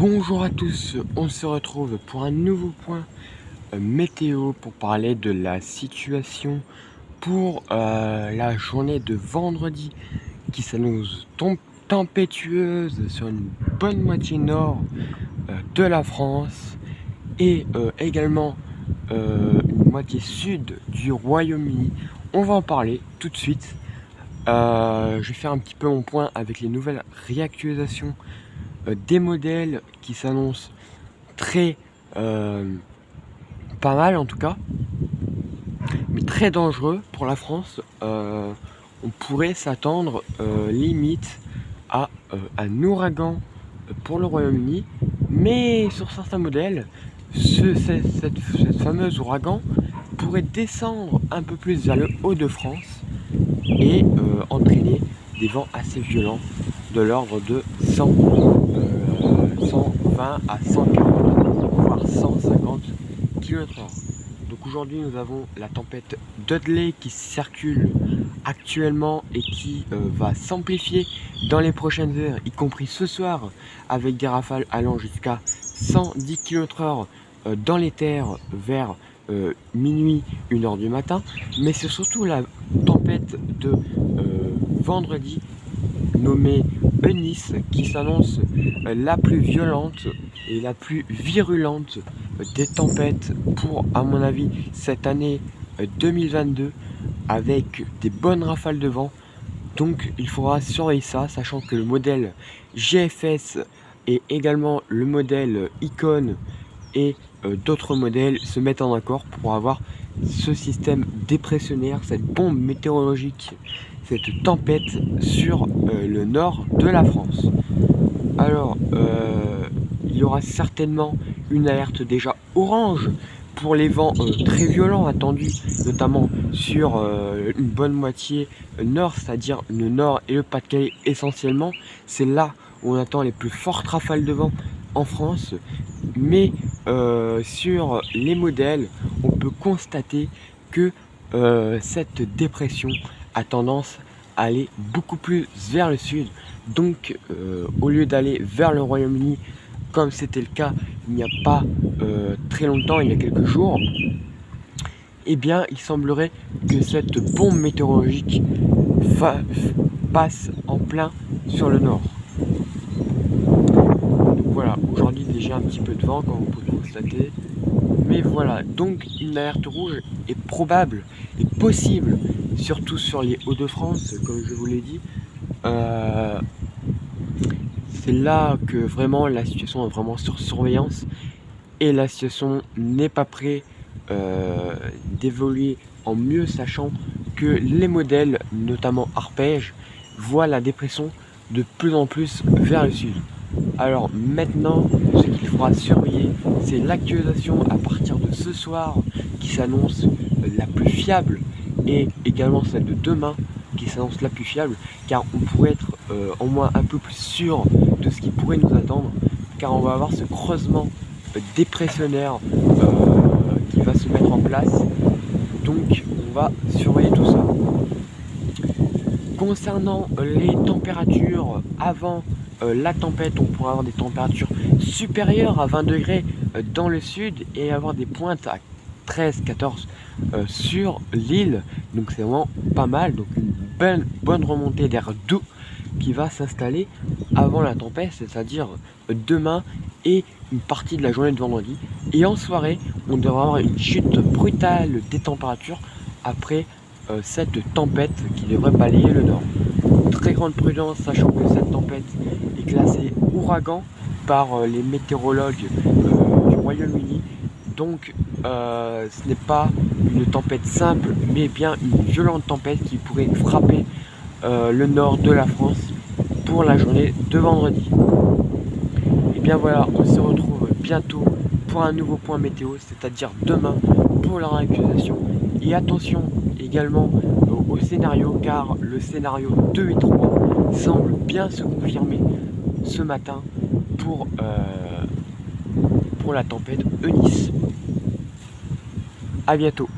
Bonjour à tous, on se retrouve pour un nouveau point météo pour parler de la situation pour la journée de vendredi qui s'annonce tempétueuse sur une bonne moitié nord de la France et également une moitié sud du Royaume-Uni. On va en parler tout de suite. Je vais faire un petit peu mon point avec les nouvelles réactualisations des modèles qui s'annoncent très pas mal en tout cas, mais très dangereux pour la France. On pourrait s'attendre limite à un ouragan pour le Royaume-Uni, mais sur certains modèles, cette fameuse ouragan pourrait descendre un peu plus vers le haut de France et entraîner des vents assez violents de l'ordre de 120 à 140 voire 150 km/h. Donc aujourd'hui nous avons la tempête Dudley qui circule actuellement et qui va s'amplifier dans les prochaines heures, y compris ce soir, avec des rafales allant jusqu'à 110 km/h dans les terres vers minuit, 1h du matin. Mais c'est surtout la tempête de vendredi nommée Eunice qui s'annonce la plus violente et la plus virulente des tempêtes pour, à mon avis, cette année 2022, avec des bonnes rafales de vent. Donc il faudra surveiller ça, sachant que le modèle GFS et également le modèle Icon et d'autres modèles se mettent en accord pour avoir ce système dépressionnaire, cette bombe météorologique, cette tempête sur le nord de la France. Alors, il y aura certainement une alerte déjà orange pour les vents très violents attendus, notamment sur une bonne moitié nord, c'est-à-dire le nord et le Pas-de-Calais essentiellement. C'est là où on attend les plus fortes rafales de vent en France. Mais sur les modèles, on peut constater que cette dépression a tendance à aller beaucoup plus vers le sud. Donc au lieu d'aller vers le Royaume-Uni comme c'était le cas il n'y a pas très longtemps, il y a quelques jours, eh bien il semblerait que cette bombe météorologique passe en plein sur le nord. Donc voilà, aujourd'hui déjà un petit peu de vent comme vous pouvez le constater. Mais voilà, donc une alerte rouge est probable et possible, surtout sur les Hauts-de-France, comme je vous l'ai dit. C'est là que vraiment la situation est vraiment sur surveillance et la situation n'est pas prête d'évoluer en mieux, sachant que les modèles, notamment arpège, voient la dépression de plus en plus vers le sud. Alors maintenant, ce qu'il faudra surveiller, c'est l'actualisation à partir de ce soir qui s'annonce la plus fiable et également celle de demain qui s'annonce la plus fiable, car on pourrait être au moins un peu plus sûr de ce qui pourrait nous attendre, car on va avoir ce creusement dépressionnaire qui va se mettre en place. Donc on va surveiller tout ça. Concernant les températures avant la tempête, on pourra avoir des températures supérieures à 20 degrés dans le sud et avoir des pointes à 13-14 sur l'île. Donc c'est vraiment pas mal. Donc une bonne remontée d'air doux qui va s'installer avant la tempête, c'est-à-dire demain et une partie de la journée de vendredi. Et en soirée, on devra avoir une chute brutale des températures après cette tempête qui devrait balayer le nord. Très grande prudence, sachant que cette tempête est classée ouragan par les météorologues du Royaume-Uni. Donc ce n'est pas une tempête simple, mais bien une violente tempête qui pourrait frapper le nord de la France pour la journée de vendredi. Et bien voilà, on se retrouve bientôt pour un nouveau point météo, c'est-à-dire demain pour la réactualisation. Et attention également au scénario, car le scénario 2 et 3 semble bien se confirmer ce matin pour la tempête Eunice. A bientôt.